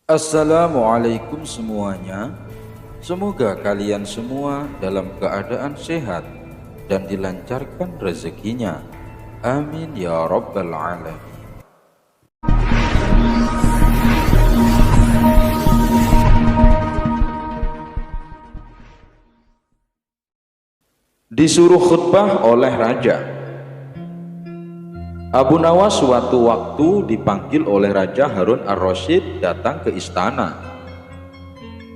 Assalamualaikum semuanya. Semoga kalian semua dalam keadaan sehat dan dilancarkan rezekinya. Amin ya rabbal alamin. Disuruh khutbah oleh raja. Abu Nawas suatu waktu dipanggil oleh Raja Harun ar-Rasyid datang ke istana.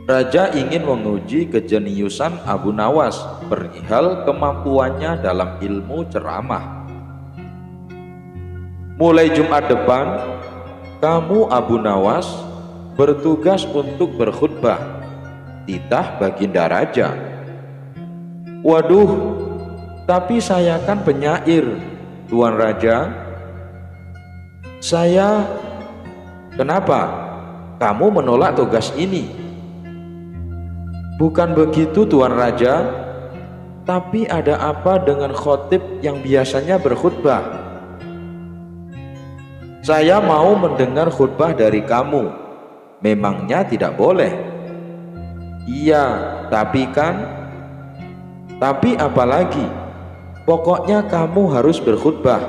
Raja ingin menguji kejeniusan Abu Nawas perihal kemampuannya dalam ilmu ceramah. Mulai Jumat depan, kamu Abu Nawas bertugas untuk berkhutbah, titah Baginda Raja. Waduh, tapi saya kan penyair, Tuan Raja. Kenapa? Kamu menolak tugas ini? Bukan begitu, Tuan Raja. Tapi ada apa dengan khotib yang biasanya berkhutbah? Saya mau mendengar khutbah dari kamu. Memangnya tidak boleh? Iya, tapi apa lagi? Pokoknya kamu harus berkhutbah.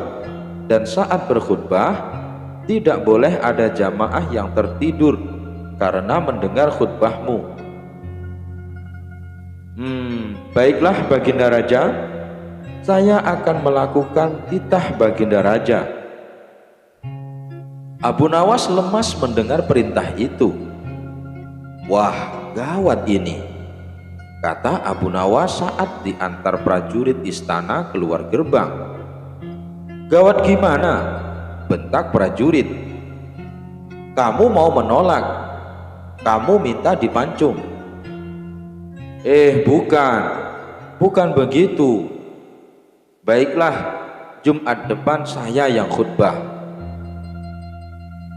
Dan saat berkhutbah, tidak boleh ada jamaah yang tertidur karena mendengar khutbahmu. Baiklah Baginda Raja, saya akan melakukan titah Baginda Raja. Abu Nawas lemas mendengar perintah itu. Wah, gawat ini, kata Abu Nawas saat diantar prajurit istana keluar gerbang. Gawat gimana? Bentak prajurit. Kamu mau menolak? Kamu minta dipancung. Bukan begitu. Baiklah, Jumat depan saya yang khutbah.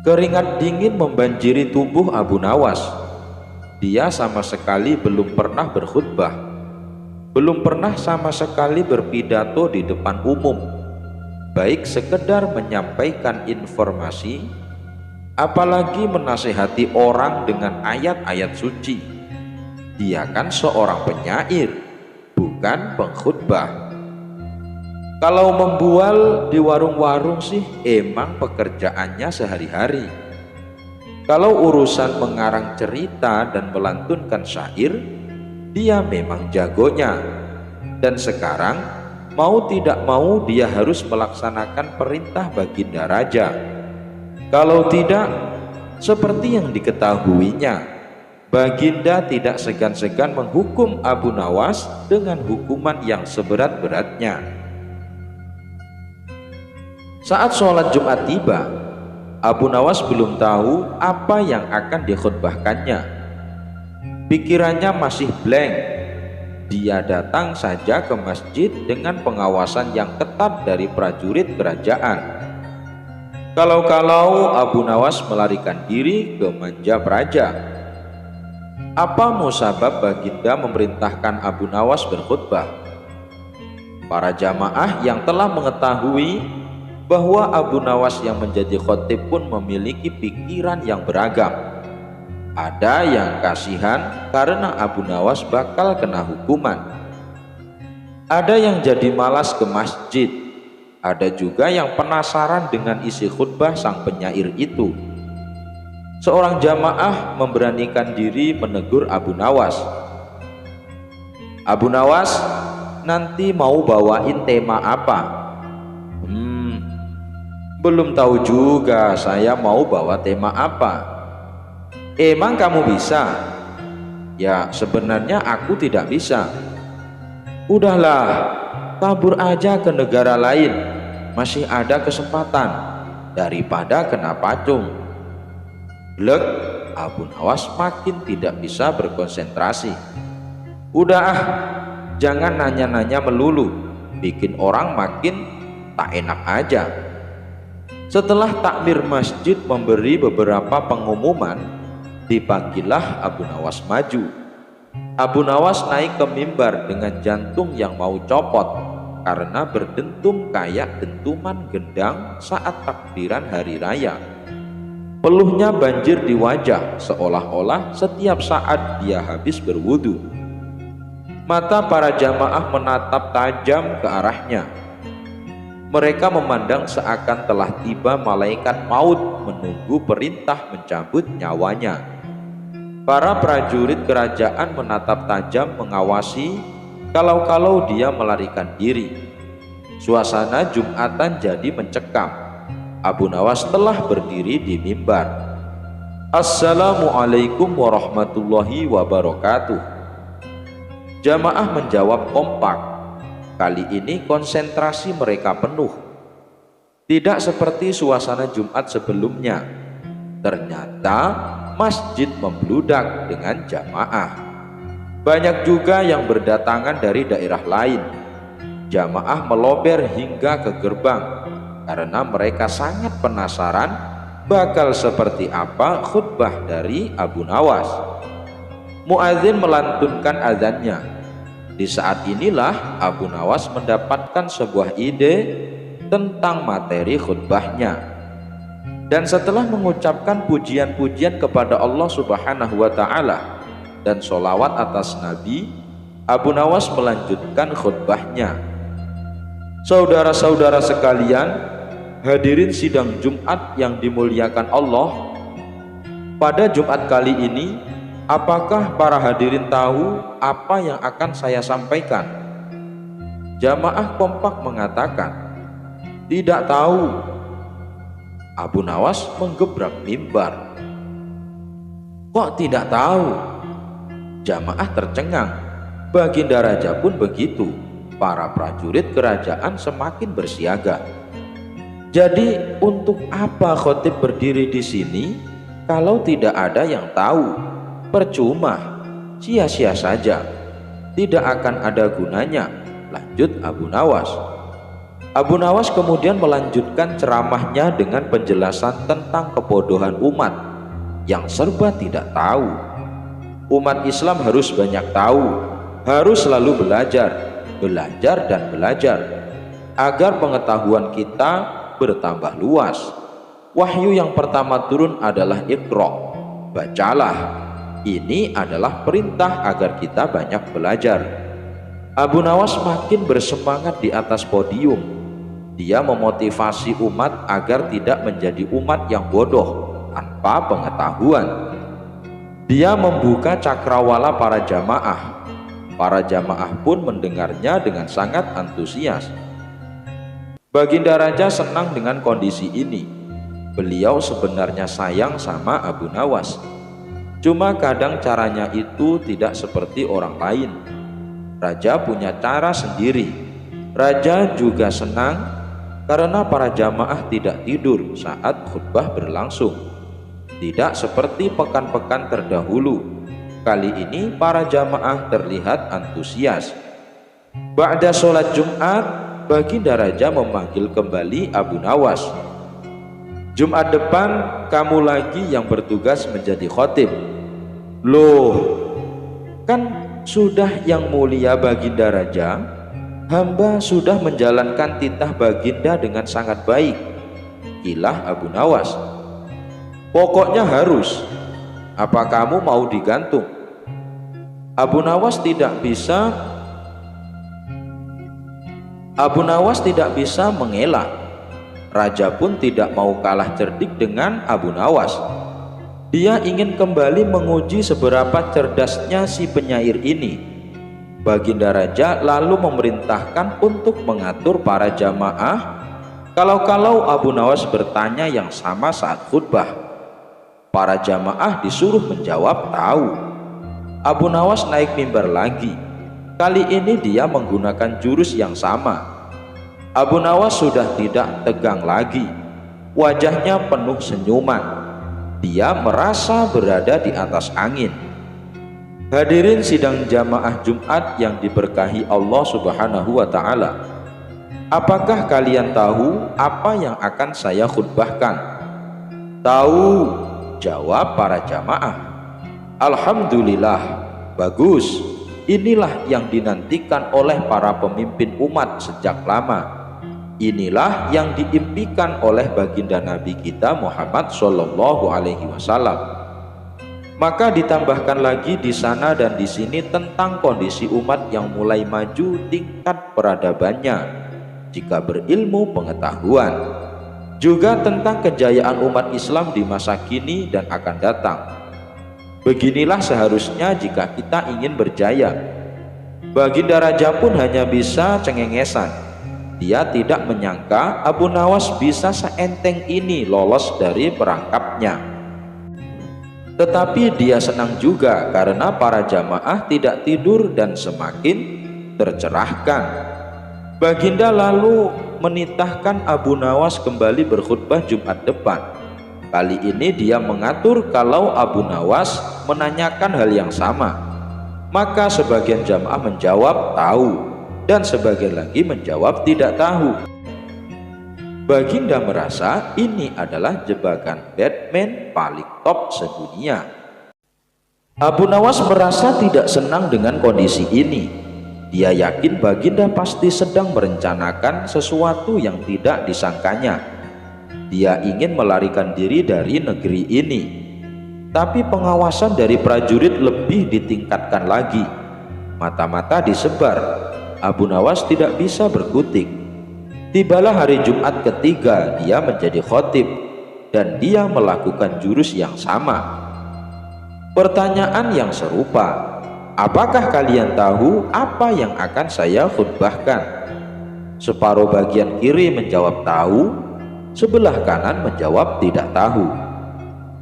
Keringat dingin membanjiri tubuh Abu Nawas. Dia sama sekali belum pernah berkhutbah, belum pernah sama sekali berpidato di depan umum, baik sekedar menyampaikan informasi, apalagi menasihati orang dengan ayat-ayat suci. Dia kan seorang penyair, bukan pengkhutbah. Kalau membual di warung-warung sih emang pekerjaannya sehari-hari. Kalau urusan mengarang cerita dan melantunkan syair, dia memang jagonya. Dan sekarang mau tidak mau dia harus melaksanakan perintah Baginda Raja. Kalau tidak, seperti yang diketahuinya, Baginda tidak segan-segan menghukum Abu Nawas dengan hukuman yang seberat-beratnya. Saat sholat Jumat tiba, Abu Nawas belum tahu apa yang akan dikhutbahkannya. Pikirannya masih blank. Dia datang saja ke masjid dengan pengawasan yang ketat dari prajurit kerajaan. Kalau-kalau Abu Nawas melarikan diri ke Manjab Raja. Apa musabab Baginda memerintahkan Abu Nawas berkhutbah? Para jamaah yang telah mengetahui bahwa Abu Nawas yang menjadi khotib pun memiliki pikiran yang beragam. Ada yang kasihan karena Abu Nawas bakal kena hukuman. Ada yang jadi malas ke masjid. Ada juga yang penasaran dengan isi khutbah sang penyair itu. Seorang jamaah memberanikan diri menegur Abu Nawas. Abu Nawas, nanti mau bawain tema apa? Belum tahu juga saya mau bawa tema apa. Emang kamu bisa? Ya, sebenarnya aku tidak bisa. Udahlah, kabur aja ke negara lain. Masih ada kesempatan daripada kena pacung. Blek, Abu Nawas makin tidak bisa berkonsentrasi. Udah jangan nanya-nanya melulu, bikin orang makin tak enak aja. Setelah takmir masjid memberi beberapa pengumuman, dipanggillah Abu Nawas maju. Abu Nawas naik ke mimbar dengan jantung yang mau copot karena berdentum kayak dentuman gendang saat takbiran hari raya. Peluhnya banjir di wajah, seolah-olah setiap saat dia habis berwudu. Mata para jamaah menatap tajam ke arahnya. Mereka memandang seakan telah tiba malaikat maut menunggu perintah mencabut nyawanya. Para prajurit kerajaan menatap tajam mengawasi kalau-kalau dia melarikan diri. Suasana Jumatan jadi mencekam. Abu Nawas telah berdiri di mimbar. Assalamualaikum warahmatullahi wabarakatuh. Jamaah menjawab kompak. Kali ini konsentrasi mereka penuh. Tidak seperti suasana Jumat sebelumnya. Ternyata masjid membludak dengan jamaah. Banyak juga yang berdatangan dari daerah lain. Jamaah melober hingga ke gerbang karena mereka sangat penasaran bakal seperti apa khutbah dari Abu Nawas. Muadzin melantunkan azannya. Di saat inilah Abu Nawas mendapatkan sebuah ide tentang materi khutbahnya. Dan setelah mengucapkan pujian-pujian kepada Allah Subhanahu wa Ta'ala dan sholawat atas Nabi, Abu Nawas melanjutkan khutbahnya. Saudara-saudara sekalian, hadirin sidang Jumat yang dimuliakan Allah, pada Jumat kali ini, apakah para hadirin tahu apa yang akan saya sampaikan? Jamaah kompak mengatakan, tidak tahu. Abu Nawas menggebrak mimbar. Kok tidak tahu? Jamaah tercengang. Baginda Raja pun begitu. Para prajurit kerajaan semakin bersiaga. Jadi untuk apa khotib berdiri di sini kalau tidak ada yang tahu? Percuma, sia-sia saja. Tidak akan ada gunanya, lanjut Abu Nawas. Abu Nawas kemudian melanjutkan ceramahnya dengan penjelasan tentang kebodohan umat yang serba tidak tahu. Umat Islam harus banyak tahu, harus selalu belajar dan belajar agar pengetahuan kita bertambah luas. Wahyu yang pertama turun adalah Iqra, bacalah. Ini adalah perintah agar kita banyak belajar. Abu Nawas makin bersemangat di atas podium. Dia memotivasi umat agar tidak menjadi umat yang bodoh tanpa pengetahuan. Dia membuka cakrawala para jamaah. Para jamaah pun mendengarnya dengan sangat antusias. Baginda Raja senang dengan kondisi ini. Beliau sebenarnya sayang sama Abu Nawas. Cuma kadang caranya itu tidak seperti orang lain. Raja punya cara sendiri. Raja juga senang karena para jamaah tidak tidur saat khutbah berlangsung. Tidak seperti pekan-pekan terdahulu. Kali ini para jamaah terlihat antusias. Ba'da sholat Jumat, Baginda Raja memanggil kembali Abu Nawas. Jumat depan kamu lagi yang bertugas menjadi khotib. Loh, kan sudah yang mulia Baginda Raja, hamba sudah menjalankan titah Baginda dengan sangat baik, ilah Abu Nawas. Pokoknya harus. Apa kamu mau digantung? Abu Nawas tidak bisa mengelak. Raja pun tidak mau kalah cerdik dengan Abu Nawas. Dia ingin kembali menguji seberapa cerdasnya si penyair ini. Baginda Raja lalu memerintahkan untuk mengatur para jamaah kalau Abu Nawas bertanya yang sama saat khutbah. Para jamaah disuruh menjawab tahu. Abu Nawas naik mimbar lagi. Kali ini dia menggunakan jurus yang sama. Abu Nawas sudah tidak tegang lagi. Wajahnya penuh senyuman. Dia merasa berada di atas angin. Hadirin sidang jamaah Jumat yang diberkahi Allah Subhanahu wa Ta'ala. Apakah kalian tahu apa yang akan saya khutbahkan? Tahu, jawab para jamaah. Alhamdulillah, bagus. Inilah yang dinantikan oleh para pemimpin umat sejak lama. Inilah yang diimpikan oleh baginda Nabi kita Muhammad Shallallahu Alaihi Wasallam. Maka ditambahkan lagi di sana dan di sini tentang kondisi umat yang mulai maju tingkat peradabannya jika berilmu pengetahuan, juga tentang kejayaan umat Islam di masa kini dan akan datang. Beginilah seharusnya jika kita ingin berjaya. Baginda Raja pun hanya bisa cengengesan. Dia tidak menyangka Abu Nawas bisa seenteng ini lolos dari perangkapnya. Tetapi dia senang juga karena para jamaah tidak tidur dan semakin tercerahkan. Baginda lalu menitahkan Abu Nawas kembali berkhutbah Jumat depan. Kali ini dia mengatur kalau Abu Nawas menanyakan hal yang sama. Maka sebagian jamaah menjawab tahu dan sebagian lagi menjawab tidak tahu. Baginda merasa ini adalah jebakan Batman paling top sedunia. Abu Nawas merasa tidak senang dengan kondisi ini. Dia yakin Baginda pasti sedang merencanakan sesuatu yang tidak disangkanya. Dia ingin melarikan diri dari negeri ini. Tapi pengawasan dari prajurit lebih ditingkatkan lagi. Mata-mata disebar. Abu Nawas tidak bisa berkutik. Tibalah hari Jumat ketiga dia menjadi khotib dan dia melakukan jurus yang sama. Pertanyaan yang serupa. Apakah kalian tahu apa yang akan saya khutbahkan? Separuh bagian kiri menjawab tahu, sebelah kanan menjawab tidak tahu.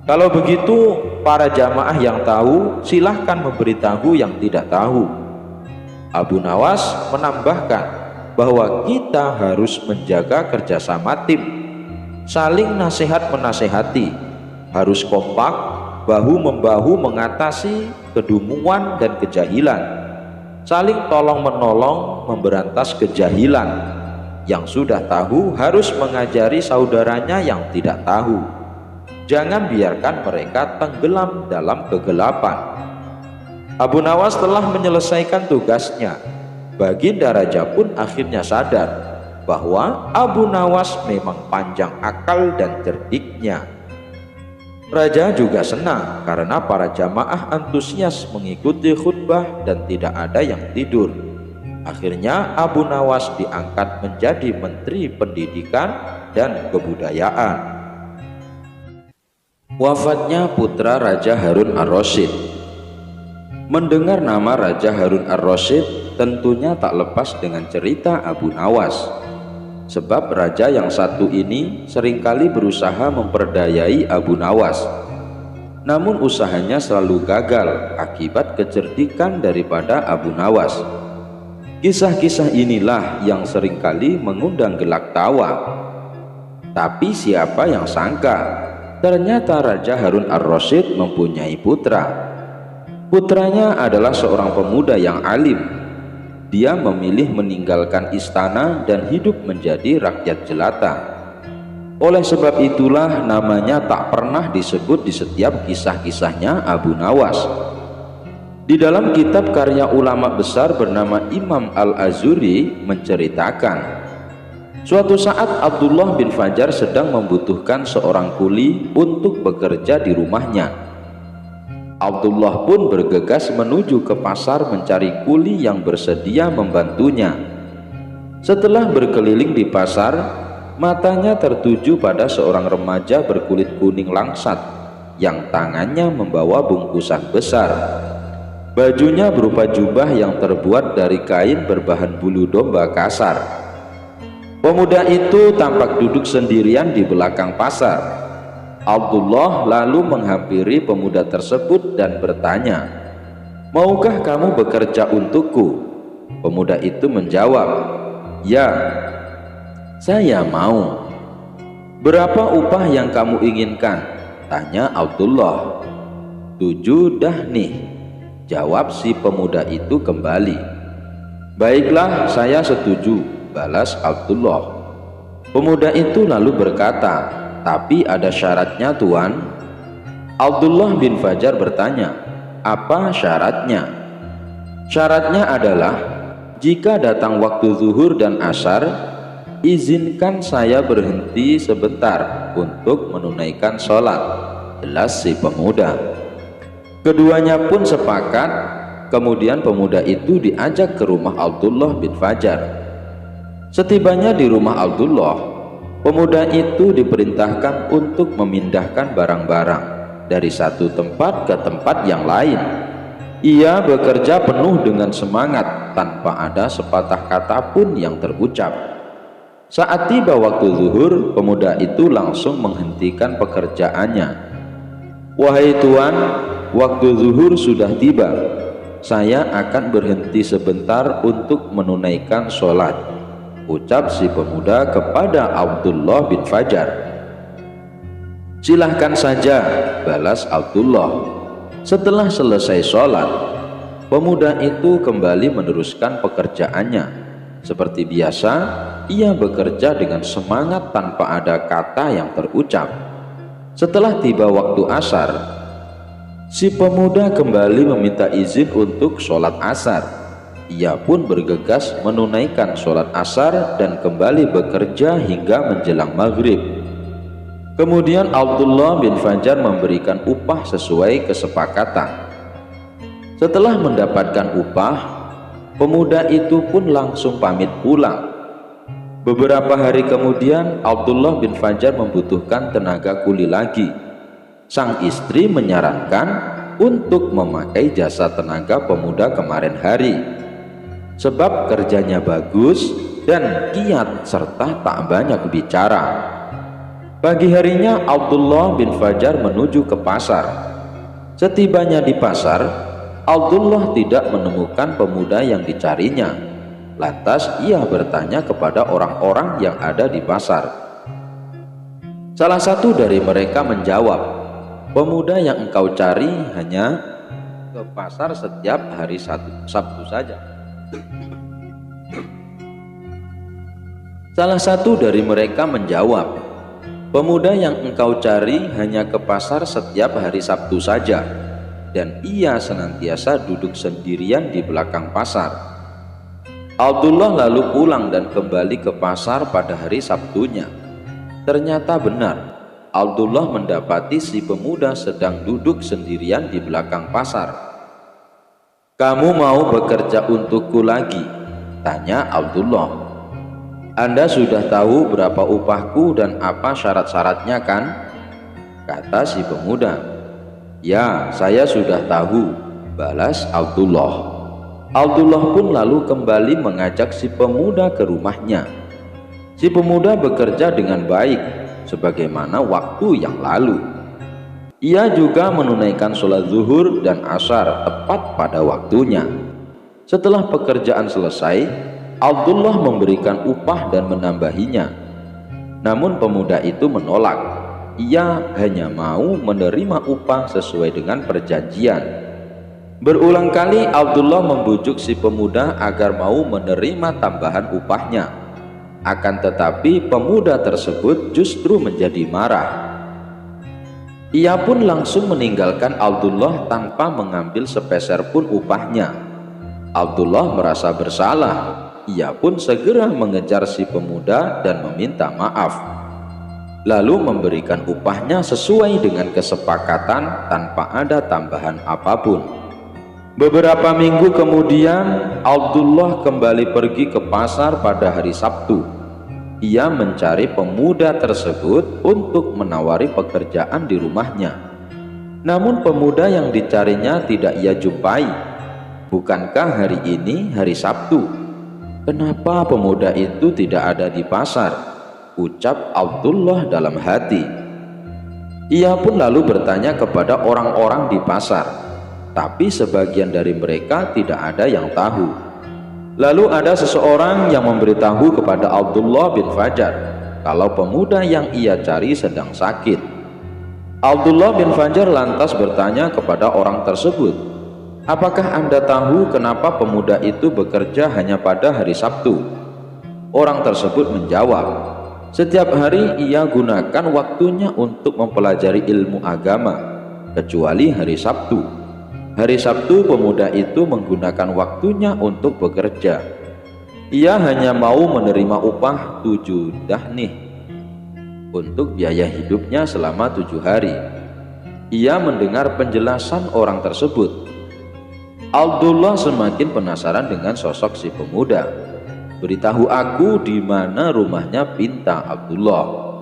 Kalau begitu, para jamaah yang tahu silahkan memberitahu yang tidak tahu. Abu Nawas menambahkan bahwa kita harus menjaga kerjasama tim, saling nasihat menasehati, harus kompak, bahu-membahu mengatasi kedunguan dan kejahilan, saling tolong-menolong memberantas kejahilan. Yang sudah tahu harus mengajari saudaranya yang tidak tahu. Jangan biarkan mereka tenggelam dalam kegelapan. Abu Nawas telah menyelesaikan tugasnya. Baginda Raja pun akhirnya sadar bahwa Abu Nawas memang panjang akal dan cerdiknya. Raja juga senang karena para jamaah antusias mengikuti khutbah dan tidak ada yang tidur. Akhirnya Abu Nawas diangkat menjadi Menteri Pendidikan dan Kebudayaan. Wafatnya putra Raja Harun ar-Rasyid. Mendengar nama Raja Harun ar-Rasyid tentunya tak lepas dengan cerita Abu Nawas. Sebab raja yang satu ini seringkali berusaha memperdayai Abu Nawas. Namun usahanya selalu gagal akibat kecerdikan daripada Abu Nawas. Kisah-kisah inilah yang seringkali mengundang gelak tawa. Tapi siapa yang sangka, ternyata Raja Harun ar-Rasyid mempunyai putra. Putranya adalah seorang pemuda yang alim. Dia memilih meninggalkan istana dan hidup menjadi rakyat jelata. Oleh sebab itulah namanya tak pernah disebut di setiap kisah-kisahnya Abu Nawas. Di dalam kitab karya ulama besar bernama Imam Al-Azuri menceritakan, suatu saat Abdullah bin Fajar sedang membutuhkan seorang kuli untuk bekerja di rumahnya. Abdullah pun bergegas menuju ke pasar mencari kuli yang bersedia membantunya. Setelah berkeliling di pasar, matanya tertuju pada seorang remaja berkulit kuning langsat yang tangannya membawa bungkusan besar. Bajunya berupa jubah yang terbuat dari kain berbahan bulu domba kasar. Pemuda itu tampak duduk sendirian di belakang pasar. Abdullah lalu menghampiri pemuda tersebut dan bertanya, "Maukah kamu bekerja untukku?" Pemuda itu menjawab, "Ya, saya mau." "Berapa upah yang kamu inginkan?" tanya Abdullah. "7 dahnih," jawab si pemuda itu kembali. "Baiklah, saya setuju," balas Abdullah. Pemuda itu lalu berkata, "Tapi ada syaratnya, Tuan." Abdullah bin Fajar bertanya, "Apa syaratnya?" "Syaratnya adalah jika datang waktu zuhur dan asar, izinkan saya berhenti sebentar untuk menunaikan sholat, jelas si pemuda. Keduanya pun sepakat. Kemudian pemuda itu diajak ke rumah Abdullah bin Fajar. Setibanya di rumah Abdullah, pemuda itu diperintahkan untuk memindahkan barang-barang dari satu tempat ke tempat yang lain. Ia bekerja penuh dengan semangat tanpa ada sepatah kata pun yang terucap. Saat tiba waktu zuhur, pemuda itu langsung menghentikan pekerjaannya. "Wahai tuan, waktu zuhur sudah tiba. Saya akan berhenti sebentar untuk menunaikan sholat," ucap si pemuda kepada Abdullah bin Fajar. "Silahkan saja," balas Abdullah. Setelah selesai sholat, pemuda itu kembali meneruskan pekerjaannya. Seperti biasa, ia bekerja dengan semangat tanpa ada kata yang terucap. Setelah tiba waktu asar, si pemuda kembali meminta izin untuk sholat asar. Ia pun bergegas menunaikan sholat asar dan kembali bekerja hingga menjelang maghrib. Kemudian Abdullah bin Fajar memberikan upah sesuai kesepakatan. Setelah mendapatkan upah, pemuda itu pun langsung pamit pulang. Beberapa hari kemudian Abdullah bin Fajar membutuhkan tenaga kuli lagi. Sang istri menyarankan untuk memakai jasa tenaga pemuda kemarin hari, sebab kerjanya bagus dan giat serta tak banyak bicara. Pagi harinya Abdullah bin Fajar menuju ke pasar. Setibanya di pasar, Abdullah tidak menemukan pemuda yang dicarinya. Lantas ia bertanya kepada orang-orang yang ada di pasar. Salah satu dari mereka menjawab, "Pemuda yang engkau cari hanya ke pasar setiap hari Sabtu saja." Salah satu dari mereka menjawab, "Pemuda yang engkau cari hanya ke pasar setiap hari Sabtu saja, dan ia senantiasa duduk sendirian di belakang pasar." Abdullah lalu pulang dan kembali ke pasar pada hari Sabtunya. Ternyata benar, Abdullah mendapati si pemuda sedang duduk sendirian di belakang pasar. "Kamu mau bekerja untukku lagi?" tanya Abdullah. "Anda sudah tahu berapa upahku dan apa syarat-syaratnya kan?" kata si pemuda. "Ya, saya sudah tahu," balas Abdullah. Abdullah pun lalu kembali mengajak si pemuda ke rumahnya. Si pemuda bekerja dengan baik sebagaimana waktu yang lalu. Ia juga menunaikan sholat zuhur dan asar tepat pada waktunya. Setelah pekerjaan selesai, Abdullah memberikan upah dan menambahinya. Namun pemuda itu menolak. Ia hanya mau menerima upah sesuai dengan perjanjian. Berulang kali Abdullah membujuk si pemuda agar mau menerima tambahan upahnya. Akan tetapi pemuda tersebut justru menjadi marah. Ia pun langsung meninggalkan Abdullah tanpa mengambil sepeser pun upahnya. Abdullah merasa bersalah. Ia pun segera mengejar si pemuda dan meminta maaf, lalu memberikan upahnya sesuai dengan kesepakatan tanpa ada tambahan apapun. Beberapa minggu kemudian Abdullah kembali pergi ke pasar pada hari Sabtu. Ia mencari pemuda tersebut untuk menawari pekerjaan di rumahnya. Namun pemuda yang dicarinya tidak ia jumpai. "Bukankah hari ini hari Sabtu? Kenapa pemuda itu tidak ada di pasar?" ucap Abdullah dalam hati. Ia pun lalu bertanya kepada orang-orang di pasar, tapi sebagian dari mereka tidak ada yang tahu. Lalu ada seseorang yang memberitahu kepada Abdullah bin Fajar kalau pemuda yang ia cari sedang sakit. Abdullah bin Fajar lantas bertanya kepada orang tersebut, "Apakah Anda tahu kenapa pemuda itu bekerja hanya pada hari Sabtu?" Orang tersebut menjawab, "Setiap hari ia gunakan waktunya untuk mempelajari ilmu agama, kecuali hari Sabtu. Hari Sabtu pemuda itu menggunakan waktunya untuk bekerja." Ia hanya mau menerima upah 7 dahnih untuk biaya hidupnya selama 7 hari. Ia mendengar penjelasan orang tersebut. Abdullah semakin penasaran dengan sosok si pemuda. "Beritahu aku di mana rumahnya," pinta Abdullah.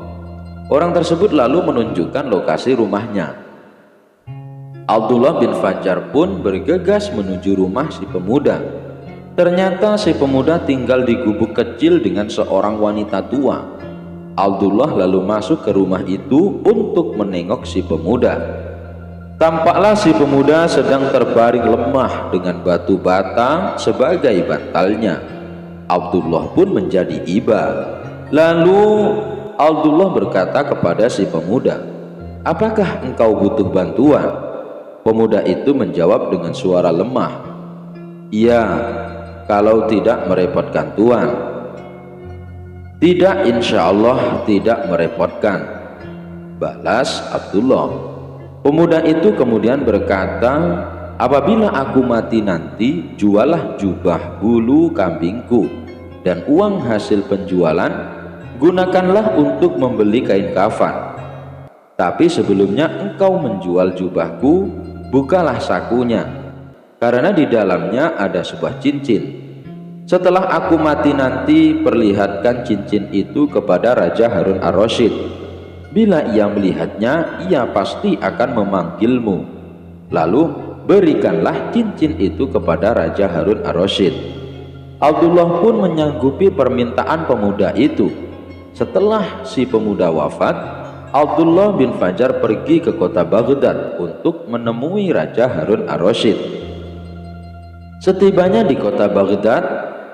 Orang tersebut lalu menunjukkan lokasi rumahnya. Abdullah bin Fajar pun bergegas menuju rumah si pemuda. Ternyata si pemuda tinggal di gubuk kecil dengan seorang wanita tua. Abdullah lalu masuk ke rumah itu untuk menengok si pemuda. Tampaklah si pemuda sedang terbaring lemah dengan batu bata sebagai bantalnya. Abdullah pun menjadi iba. Lalu Abdullah berkata kepada si pemuda, "Apakah engkau butuh bantuan?" Pemuda itu menjawab dengan suara lemah, "Iya, kalau tidak merepotkan Tuan." "Tidak, insya Allah tidak merepotkan," balas Abdullah. Pemuda itu kemudian berkata, "Apabila aku mati nanti, jualah jubah bulu kambingku, dan uang hasil penjualan gunakanlah untuk membeli kain kafan. Tapi sebelumnya engkau menjual jubahku, bukalah sakunya, karena di dalamnya ada sebuah cincin. Setelah aku mati nanti, perlihatkan cincin itu kepada Raja Harun ar-Rasyid. Bila ia melihatnya, ia pasti akan memanggilmu. Lalu berikanlah cincin itu kepada Raja Harun ar-Rasyid." Abdullah pun menyanggupi permintaan pemuda itu. Setelah si pemuda wafat, Abdullah bin Fajar pergi ke kota Baghdad untuk menemui Raja Harun ar-Rasyid. Setibanya di kota Baghdad,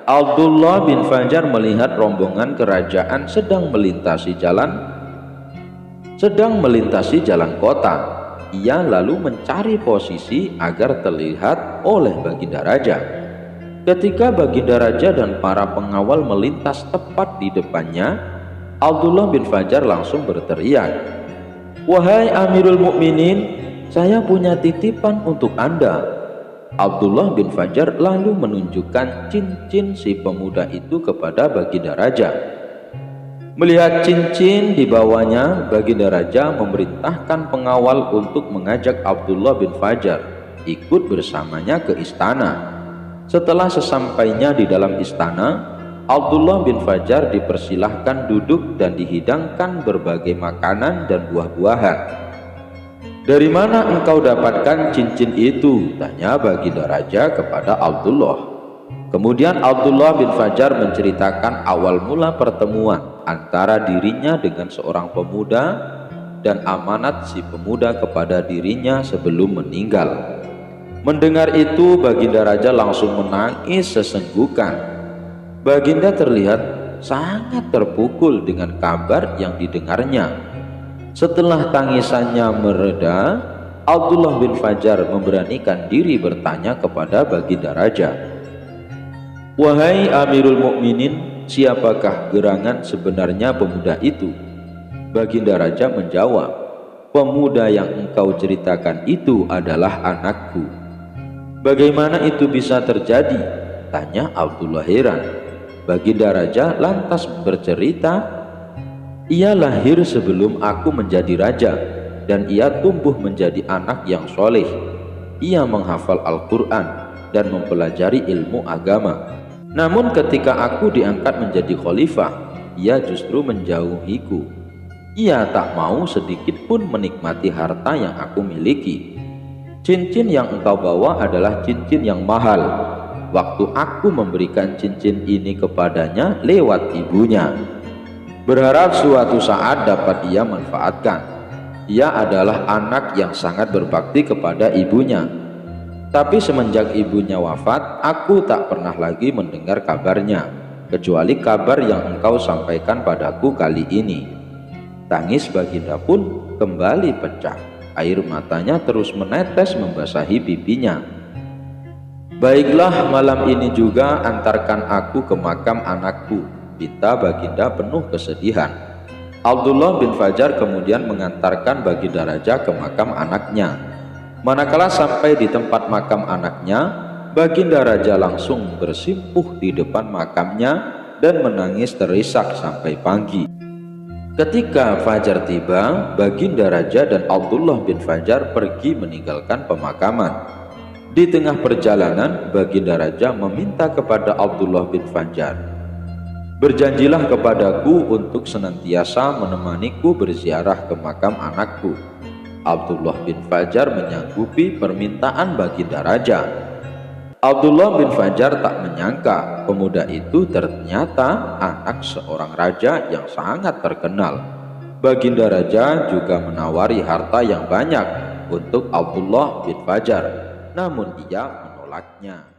Abdullah bin Fajar melihat rombongan kerajaan sedang melintasi jalan kota. Ia lalu mencari posisi agar terlihat oleh Baginda Raja. Ketika Baginda Raja dan para pengawal melintas tepat di depannya, Abdullah bin Fajar langsung berteriak, "Wahai Amirul Mukminin, saya punya titipan untuk Anda." Abdullah bin Fajar lalu menunjukkan cincin si pemuda itu kepada Baginda Raja. Melihat cincin di bawahnya, Baginda Raja memerintahkan pengawal untuk mengajak Abdullah bin Fajar ikut bersamanya ke istana. Setelah sesampainya di dalam istana, Abdullah bin Fajar dipersilahkan duduk dan dihidangkan berbagai makanan dan buah-buahan. "Dari mana engkau dapatkan cincin itu?" tanya Baginda Raja kepada Abdullah. Kemudian Abdullah bin Fajar menceritakan awal mula pertemuan antara dirinya dengan seorang pemuda dan amanat si pemuda kepada dirinya sebelum meninggal. Mendengar itu, Baginda Raja langsung menangis sesenggukan. Baginda terlihat sangat terpukul dengan kabar yang didengarnya. Setelah tangisannya mereda, Abdullah bin Fajar memberanikan diri bertanya kepada Baginda Raja, "Wahai Amirul Mukminin, siapakah gerangan sebenarnya pemuda itu?" Baginda Raja menjawab, "Pemuda yang engkau ceritakan itu adalah anakku." "Bagaimana itu bisa terjadi?" tanya Abdullah heran. Baginda Raja lantas bercerita, "Ia lahir sebelum aku menjadi raja, dan ia tumbuh menjadi anak yang soleh. Ia menghafal Al-Quran dan mempelajari ilmu agama. Namun ketika aku diangkat menjadi khalifah, ia justru menjauhiku. Ia tak mau sedikit pun menikmati harta yang aku miliki. Cincin yang engkau bawa adalah cincin yang mahal. Waktu aku memberikan cincin ini kepadanya lewat ibunya, berharap suatu saat dapat ia manfaatkan. Ia adalah anak yang sangat berbakti kepada ibunya. Tapi semenjak ibunya wafat, aku tak pernah lagi mendengar kabarnya, kecuali kabar yang engkau sampaikan padaku kali ini." Tangis Baginda pun kembali pecah. Air matanya terus menetes membasahi pipinya. "Baiklah, malam ini juga antarkan aku ke makam anakku," pinta Baginda penuh kesedihan. Abdullah bin Fajar kemudian mengantarkan Baginda Raja ke makam anaknya. Manakala sampai di tempat makam anaknya, Baginda Raja langsung bersimpuh di depan makamnya dan menangis terisak sampai pagi. Ketika fajar tiba, Baginda Raja dan Abdullah bin Fajar pergi meninggalkan pemakaman. Di tengah perjalanan, Baginda Raja meminta kepada Abdullah bin Fajar, "Berjanjilah kepadaku untuk senantiasa menemaniku berziarah ke makam anakku." Abdullah bin Fajar menyanggupi permintaan Baginda Raja. Abdullah bin Fajar tak menyangka pemuda itu ternyata anak seorang raja yang sangat terkenal. Baginda Raja juga menawari harta yang banyak untuk Abdullah bin Fajar, namun ia menolaknya.